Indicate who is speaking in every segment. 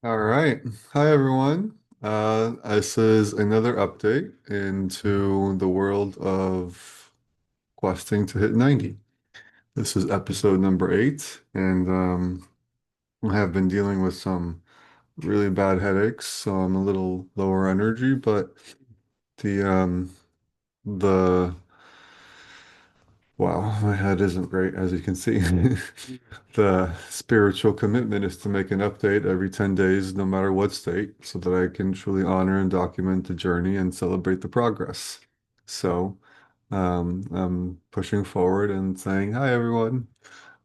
Speaker 1: All right. Hi, everyone. This is another update into the world of questing to hit 90. This is episode number 8, and I have been dealing with some really bad headaches, so I'm a little lower energy, but the wow, my head isn't great, as you can see. The spiritual commitment is to make an update every 10 days, no matter what state, so that I can truly honor and document the journey and celebrate the progress. So, I'm pushing forward and saying, hi, everyone.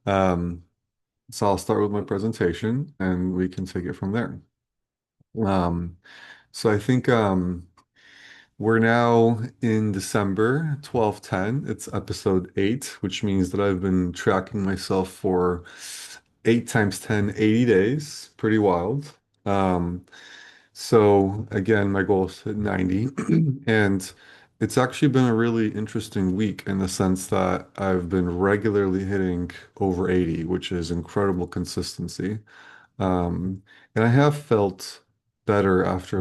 Speaker 1: Um, so I'll start with my presentation and we can take it from there. Um, so I think we're now in December 12/10. It's episode 8, which means that I've been tracking myself for 8 times 10, 80 days. Pretty wild. Um, so again, my goal is to hit 90. And it's actually been a really interesting week in the sense that I've been regularly hitting over 80, which is incredible consistency. Um, and I have felt better after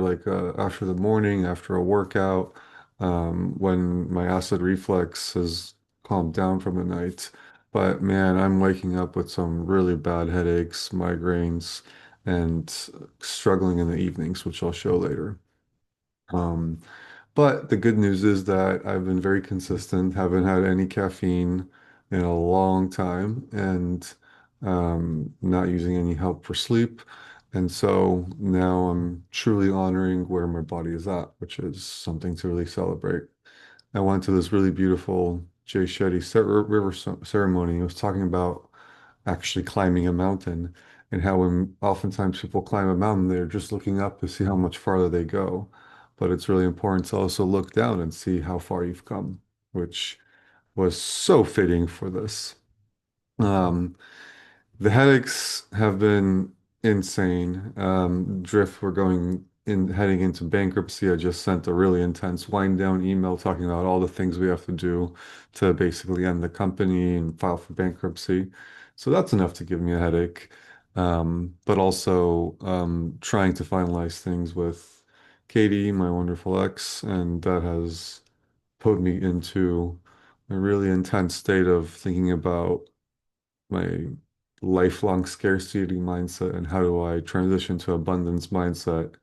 Speaker 1: after the morning, after a workout, when my acid reflux has calmed down from the night. But man, I'm waking up with some really bad headaches, migraines, and struggling in the evenings, which I'll show later. Um, but the good news is that I've been very consistent, haven't had any caffeine in a long time, and not using any help for sleep. And so now I'm truly honoring where my body is at, which is something to really celebrate. I went to this really beautiful Jay Shetty river ceremony. He was talking about actually climbing a mountain and how when oftentimes people climb a mountain, they're just looking up to see how much farther they go. But it's really important to also look down and see how far you've come, which was so fitting for this. Um, the headaches have been insane. Drift, we're going in, heading into bankruptcy. I just sent a really intense wind down email talking about all the things we have to do to basically end the company and file for bankruptcy. So that's enough to give me a headache. But also trying to finalize things with Katie, my wonderful ex, and that has put me into a really intense state of thinking about my lifelong scarcity mindset and how do I transition to abundance mindset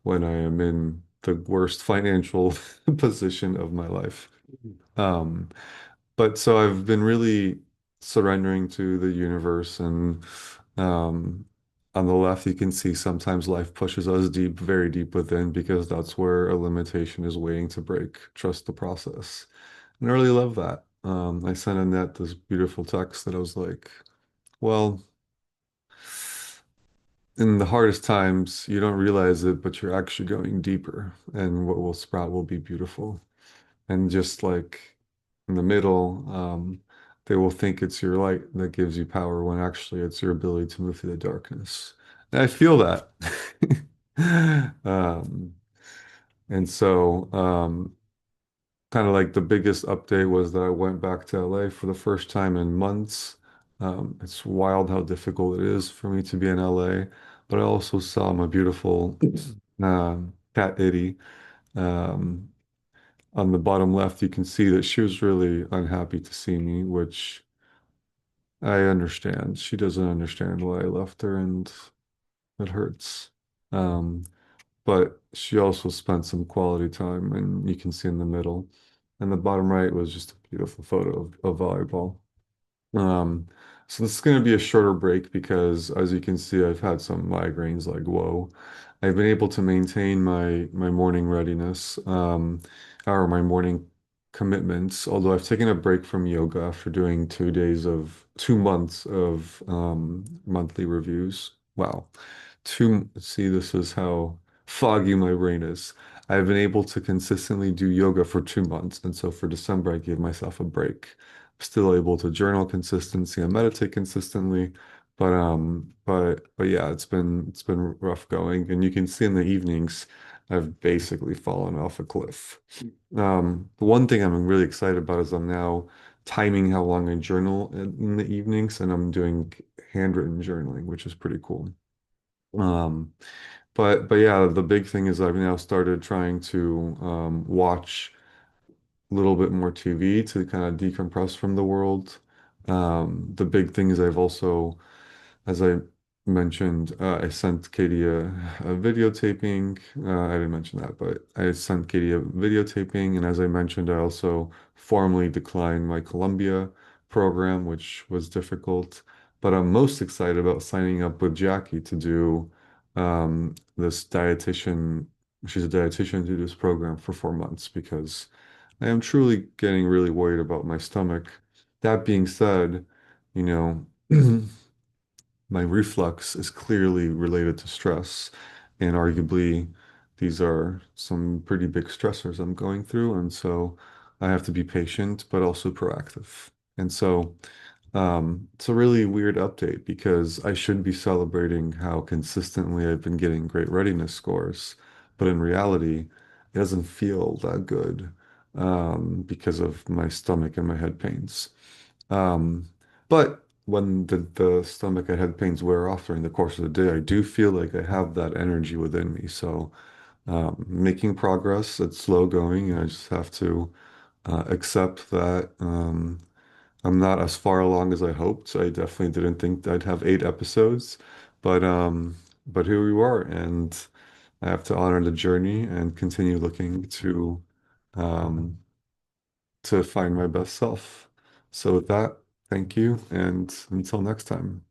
Speaker 1: when I am in the worst financial position of my life. Um, but so I've been really surrendering to the universe and um, on the left you can see sometimes life pushes us deep, very deep within because that's where a limitation is waiting to break. Trust the process. And I really love that. I sent Annette this beautiful text that I was like, well, in the hardest times, you don't realize it, but you're actually going deeper, and what will sprout will be beautiful. And just like in the middle, they will think it's your light that gives you power when actually it's your ability to move through the darkness. And I feel that. Um, and so, kind of like the biggest update was that I went back to LA for the first time in months. It's wild how difficult it is for me to be in LA, but I also saw my beautiful cat Itty. Um, on the bottom left, you can see that she was really unhappy to see me, which I understand. She doesn't understand why I left her, and it hurts. Um, but she also spent some quality time, and you can see in the middle. And the bottom right was just a beautiful photo of volleyball. Um, so this is going to be a shorter break because, as you can see, I've had some migraines like whoa. I've been able to maintain my morning readiness, or my morning commitments, although I've taken a break from yoga after doing 2 days of 2 months of monthly reviews. Wow. See, this is how foggy my brain is. I've been able to consistently do yoga for 2 months, and so for December, I gave myself a break. Still able to journal consistency and meditate consistently, but yeah, it's been rough going, and you can see in the evenings, I've basically fallen off a cliff. The one thing I'm really excited about is I'm now timing how long I journal in the evenings, and I'm doing handwritten journaling, which is pretty cool. Um, but yeah, the big thing is I've now started trying to watch a little bit more TV to kind of decompress from the world. The big thing is I've also, as I mentioned, I sent Katie a videotaping. I didn't mention that, but I sent Katie a videotaping, and as I mentioned, I also formally declined my Columbia program, which was difficult. But I'm most excited about signing up with Jackie to do this dietitian. She's a dietitian to do this program for 4 months because I am truly getting really worried about my stomach. That being said, you know, my reflux is clearly related to stress, and arguably these are some pretty big stressors I'm going through, and so I have to be patient but also proactive. And so it's a really weird update because I should be celebrating how consistently I've been getting great readiness scores, but in reality, it doesn't feel that good because of my stomach and my head pains. Um, but when the stomach and head pains wear off during the course of the day, I do feel like I have that energy within me. So making progress, it's slow going, and I just have to accept that. I'm not as far along as I hoped. I definitely didn't think I'd have 8 episodes, but here we are, and I have to honor the journey and continue looking um, to find my best self. So with that, thank you, and until next time.